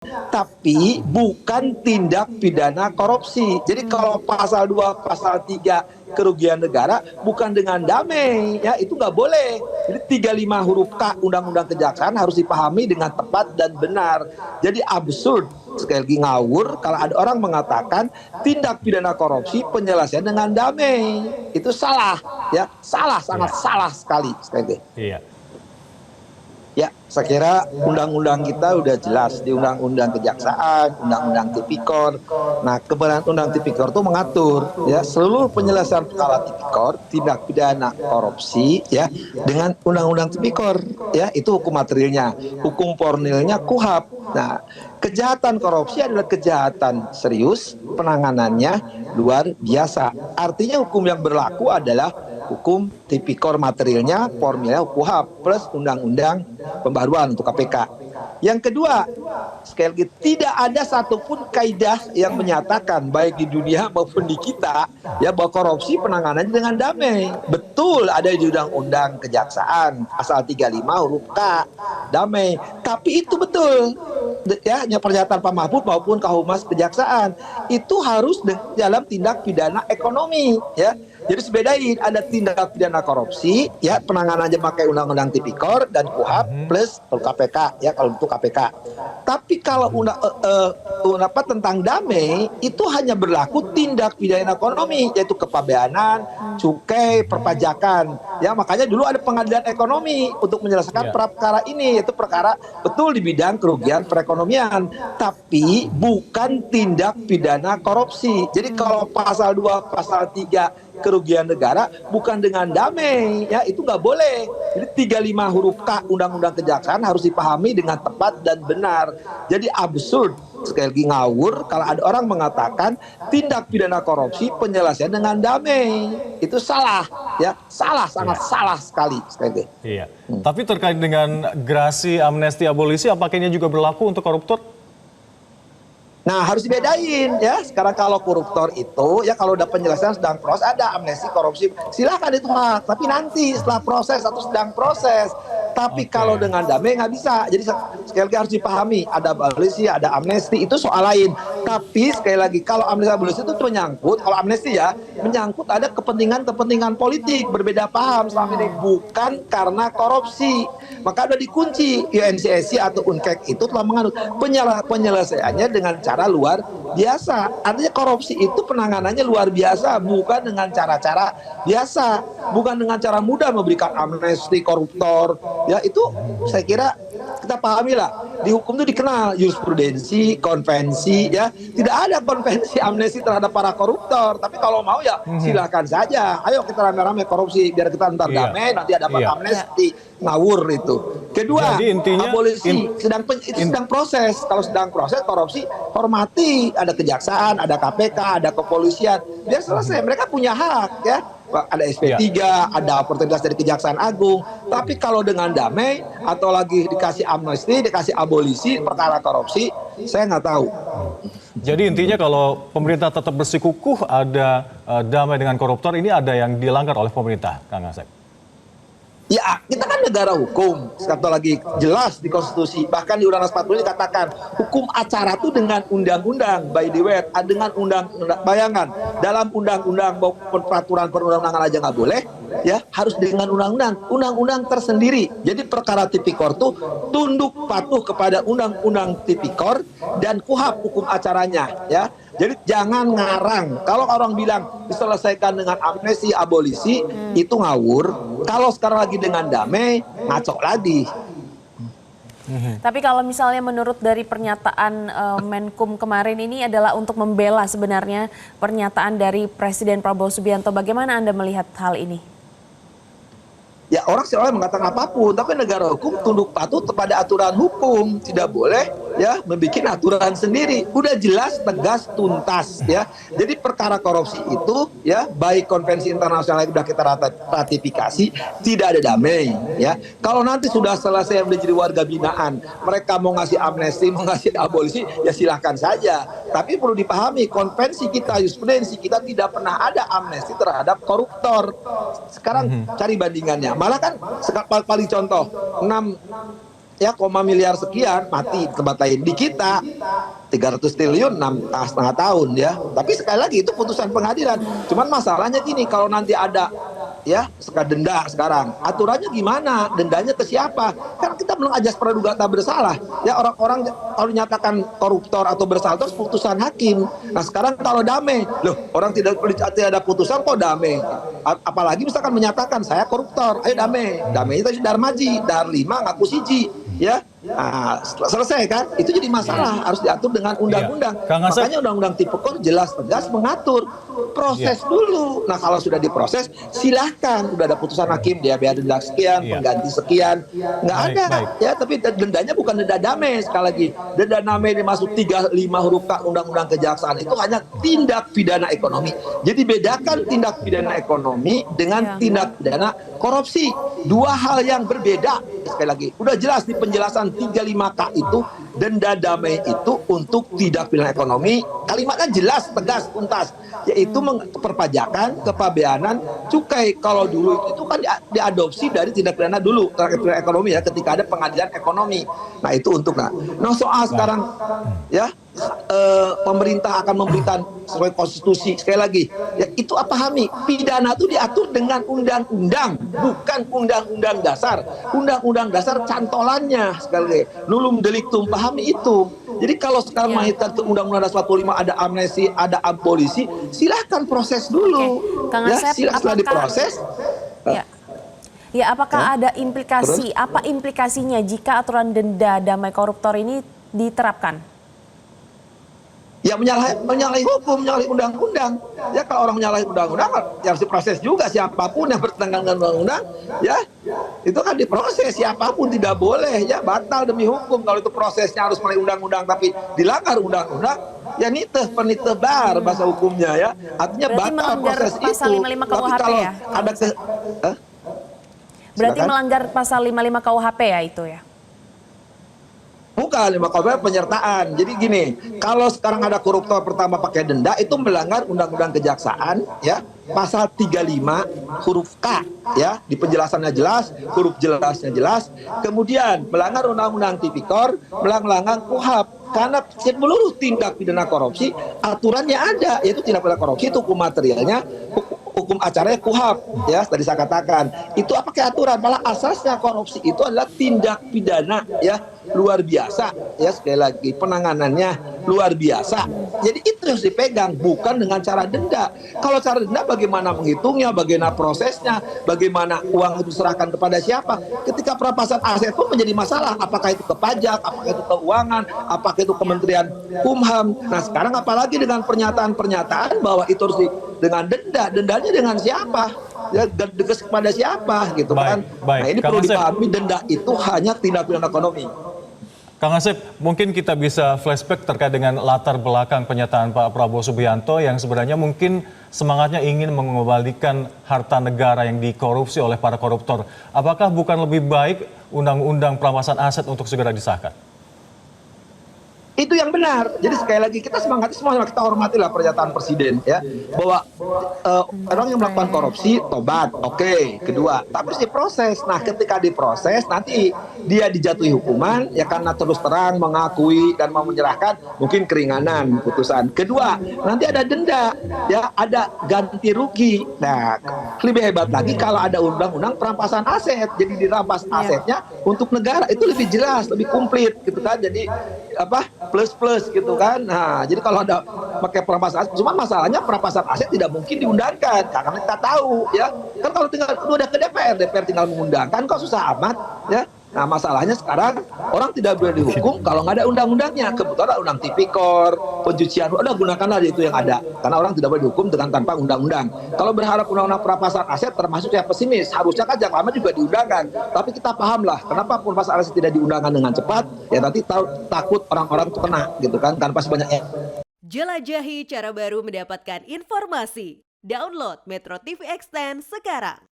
tapi bukan tindak pidana korupsi. Jadi kalau pasal 2, pasal 3 kerugian negara bukan dengan damai, ya itu nggak boleh. Jadi 35 huruf K Undang-Undang Kejaksaan harus dipahami dengan tepat dan benar. Jadi absurd, sekali lagi ngawur kalau ada orang mengatakan tindak pidana korupsi penyelesaian dengan damai. Itu salah, ya salah, sangat salah sekali. Iya. Ya, saya kira undang-undang kita udah jelas di Undang-Undang Kejaksaan, Undang-Undang Tipikor. Nah, kemudian Undang Tipikor itu mengatur ya seluruh penyelesaian perkara tipikor, tindak pidana korupsi ya dengan Undang-Undang Tipikor ya itu hukum materialnya, hukum formilnya KUHAP. Nah, kejahatan korupsi adalah kejahatan serius, penanganannya luar biasa. Artinya hukum yang berlaku adalah hukum tipikor materialnya, formilnya KUHAP plus undang-undang pembaruan untuk KPK. Yang kedua, sekali lagi tidak ada satupun kaidah yang menyatakan baik di dunia maupun di kita ya bahwa korupsi penanganannya dengan damai. Betul ada di Undang-Undang Kejaksaan pasal 35 huruf K damai, tapi itu betul ya pernyataan Pak Mahfud maupun Kahumas Kejaksaan itu harus dalam tindak pidana ekonomi ya. Jadi sebedain ada tindak pidana korupsi ya penanganannya pakai undang-undang tipikor dan KUHAP plus KPK ya kalau untuk KPK. Tapi kalau tentang damai itu hanya berlaku tindak pidana ekonomi yaitu kepabeanan, cukai, perpajakan. Ya makanya dulu ada pengadilan ekonomi untuk menyelesaikan perkara ini yaitu perkara betul di bidang kerugian perekonomian tapi bukan tindak pidana korupsi. Jadi kalau pasal 2, pasal 3 kerugian negara bukan dengan damai ya itu nggak boleh. Jadi 35 huruf K Undang-Undang Kejaksaan harus dipahami dengan tepat dan benar. Jadi absurd, sekali lagi ngawur kalau ada orang mengatakan tindak pidana korupsi penyelesaian dengan damai. Itu salah ya, salah, sangat salah sekali lagi. Iya. Tapi terkait dengan gerasi amnesti abolisi apakah ini juga berlaku untuk koruptor? Nah harus dibedain ya. Sekarang kalau koruptor itu ya kalau udah penyelesaian sedang proses ada amnesti korupsi silahkan itu mah. Tapi nanti setelah proses atau sedang proses. Tapi kalau dengan damai nggak bisa. Jadi sekali lagi harus dipahami ada abolisi ada amnesti itu soal lain. Tapi sekali lagi kalau amnesti abolisi itu menyangkut kalau amnesti ya menyangkut ada kepentingan politik berbeda paham selama ini bukan karena korupsi. Maka udah dikunci UNCSC atau UNKEK itu telah menganut penyelesaiannya dengan cara luar biasa. Artinya korupsi itu penanganannya luar biasa, bukan dengan cara-cara biasa, bukan dengan cara mudah memberikan amnesti koruptor. Ya itu saya kira kita pahami lah. Di hukum itu dikenal jurisprudensi, konvensi, ya tidak ada konvensi amnesti terhadap para koruptor. Tapi kalau mau ya silakan saja. Ayo kita rame-rame korupsi biar kita ntar damai nanti dapat amnesti. Ngawur itu. Kedua, intinya, abolisi sedang proses. Kalau sedang proses korupsi, hormati. Ada kejaksaan, ada KPK, ada kepolisian. Biar selesai. Mereka punya hak ya. Ada SP3, ada otoritas dari Kejaksaan Agung. Tapi kalau dengan damai atau lagi dikasih amnesti, dikasih abolisi perkara korupsi, saya nggak tahu. Jadi intinya kalau pemerintah tetap bersikukuh ada damai dengan koruptor, ini ada yang dilanggar oleh pemerintah, Kang Asep. Ya, kita kan negara hukum. Sekali lagi jelas di konstitusi. Bahkan di Undang-Undang 40 dikatakan hukum acara itu dengan undang-undang. By the way, dengan undang-undang. Bayangan, dalam undang-undang maupun peraturan perundang-undangan aja nggak boleh. Ya, harus dengan undang-undang. Undang-undang tersendiri. Jadi perkara tipikor itu tunduk patuh kepada undang-undang tipikor dan KUHAP hukum acaranya. Ya. Jadi jangan ngarang. Kalau orang bilang diselesaikan dengan amnesti, abolisi, itu ngawur. Kalau sekarang lagi dengan damai, ngaco lagi. Tapi kalau misalnya menurut dari pernyataan Menkum kemarin ini adalah untuk membela sebenarnya pernyataan dari Presiden Prabowo Subianto. Bagaimana Anda melihat hal ini? Ya orang selalu mengatakan apapun, tapi negara hukum tunduk patuh kepada aturan hukum, tidak boleh ya membuat aturan sendiri. Udah jelas, tegas, tuntas ya. Jadi perkara korupsi itu ya baik konvensi internasional yang sudah kita ratifikasi tidak ada damai ya. Kalau nanti sudah selesai menjadi warga binaan, mereka mau ngasih amnesti, mau ngasih abolisi ya silahkan saja. Tapi perlu dipahami konvensi kita, jurisprudensi kita tidak pernah ada amnesti terhadap koruptor. Sekarang cari bandingannya. Malah kan paling contoh 6 ya miliar sekian mati di tempat lain. Di kita 300 triliun 6,5 tahun ya. Tapi sekali lagi itu putusan pengadilan. Cuman masalahnya gini, kalau nanti ada ya denda sekarang, aturannya gimana? Dendanya ke siapa? Kan kita belum ajas praduga tak bersalah. Ya orang-orang kalau dinyatakan koruptor atau bersalah terus putusan hakim. Nah sekarang kalau damai, loh orang tidak ada putusan kok damai? Apalagi misalkan menyatakan saya koruptor, ayo damai. Damai itu darmaji, dar 5 ngaku siji. Ya, nah, selesai kan? Itu jadi masalah, harus diatur dengan undang-undang. Makanya undang-undang tipikor jelas tegas mengatur proses dulu. Nah kalau sudah diproses, silahkan. Udah ada putusan hakim, dia biar denda sekian, pengganti sekian, nggak ada. Ya, tapi dendanya bukan denda damai. Sekali lagi, denda damai dimasuk 35 huruf K Undang-Undang Kejaksaan itu hanya tindak pidana ekonomi. Jadi bedakan tindak pidana ekonomi dengan tindak pidana korupsi. Dua hal yang berbeda. Sekali lagi, udah jelas di penjelasan 35K itu, denda damai itu untuk tindak pidana ekonomi. Kalimatnya jelas, tegas, tuntas, yaitu perpajakan, kepabeanan, cukai. Kalau dulu itu kan diadopsi dari tindak pidana dulu, tindak pidana ekonomi ya, ketika ada pengadilan ekonomi. Nah itu untuk nah soal sekarang ya pemerintah akan memberikan sesuai konstitusi, sekali lagi ya itu pahami, pidana itu diatur dengan undang-undang, bukan undang-undang dasar. Undang-undang dasar cantolannya, sekali lagi nulum delictum, pahami itu. Jadi kalau sekarang mengaitkan ke undang-undang dasar 45 ada amnesti, ada abolisi, silahkan proses dulu. Kang Ya, Asep, setelah diproses. Ya, apakah ada implikasi? Terus? Apa implikasinya jika aturan denda damai koruptor ini diterapkan? Ya menyalahi hukum, menyalahi undang-undang. Ya kalau orang menyalahi undang-undang, ya harus diproses juga siapapun yang bertentangan dengan undang-undang. Ya itu kan diproses, siapapun tidak boleh ya batal demi hukum. Kalau itu prosesnya harus melalui undang-undang tapi dilanggar undang-undang, ya niteh penitebar bahasa hukumnya ya. Artinya berarti batal proses pasal itu. 55 Tapi KUHP kalau ya? ada Berarti melanggar pasal 55 KUHP ya itu ya? Bukan, 5 KUHP penyertaan. Jadi gini, kalau sekarang ada koruptor pertama pakai denda, itu melanggar Undang-Undang Kejaksaan, ya, pasal 35 huruf K, ya, di penjelasannya jelas, huruf jelasnya jelas. Kemudian melanggar Undang-Undang Tipikor, melanggar KUHP. Karena seluruh tindak pidana korupsi aturannya ada, yaitu tindak pidana korupsi itu hukum materialnya, hukum acaranya KUHP, ya tadi saya katakan itu pakai aturan. Malah asasnya korupsi itu adalah tindak pidana ya luar biasa, ya sekali lagi penanganannya luar biasa. Jadi itu harus dipegang, bukan dengan cara denda. Kalau cara denda bagaimana menghitungnya, bagaimana prosesnya, bagaimana uang itu diserahkan kepada siapa. Ketika perampasan aset pun menjadi masalah, apakah itu ke pajak, apakah itu keuangan, apakah itu Kementerian Kumham. Nah sekarang apalagi dengan pernyataan-pernyataan bahwa itu harus dengan denda, dendanya dengan siapa? Ya deges kepada siapa gitu kan. Nah ini perlu dipahami, denda itu hanya tindak pidana ekonomi. Kang Asep, mungkin kita bisa flashback terkait dengan latar belakang pernyataan Pak Prabowo Subianto yang sebenarnya mungkin semangatnya ingin mengembalikan harta negara yang dikorupsi oleh para koruptor. Apakah bukan lebih baik undang-undang perampasan aset untuk segera disahkan? Itu yang benar. Jadi sekali lagi kita semangati semua, kita hormatilah pernyataan presiden ya bahwa orang yang melakukan korupsi tobat, oke. Kedua, tapi harus diproses. Nah, ketika diproses nanti dia dijatuhi hukuman ya karena terus terang mengakui dan mau menyerahkan, mungkin keringanan putusan. Kedua, nanti ada denda, ya ada ganti rugi. Nah, lebih hebat lagi kalau ada undang-undang perampasan aset. Jadi dirampas asetnya untuk negara, itu lebih jelas, lebih komplit gitu kan. Jadi plus gitu kan. Nah, jadi kalau ada pakai perampasan aset, cuma masalahnya perampasan aset tidak mungkin diundangkan karena kita tahu ya. Kan kalau tinggal udah ke DPR tinggal mengundangkan kok susah amat ya. Nah, masalahnya sekarang orang tidak boleh dihukum kalau nggak ada undang-undangnya. Kebetulan ada undang tipikor, pencucian, udah gunakanlah itu yang ada. Karena orang tidak boleh dihukum dengan tanpa undang-undang. Kalau berharap undang-undang perampasan aset termasuk yang pesimis, harusnya kan jangan lama juga diundangkan. Tapi kita pahamlah kenapa perampasan aset tidak diundangkan dengan cepat, ya nanti takut orang-orang itu kena gitu kan, tanpa sebanyaknya. Jelajahi cara baru mendapatkan informasi. Download Metro TV Extend sekarang.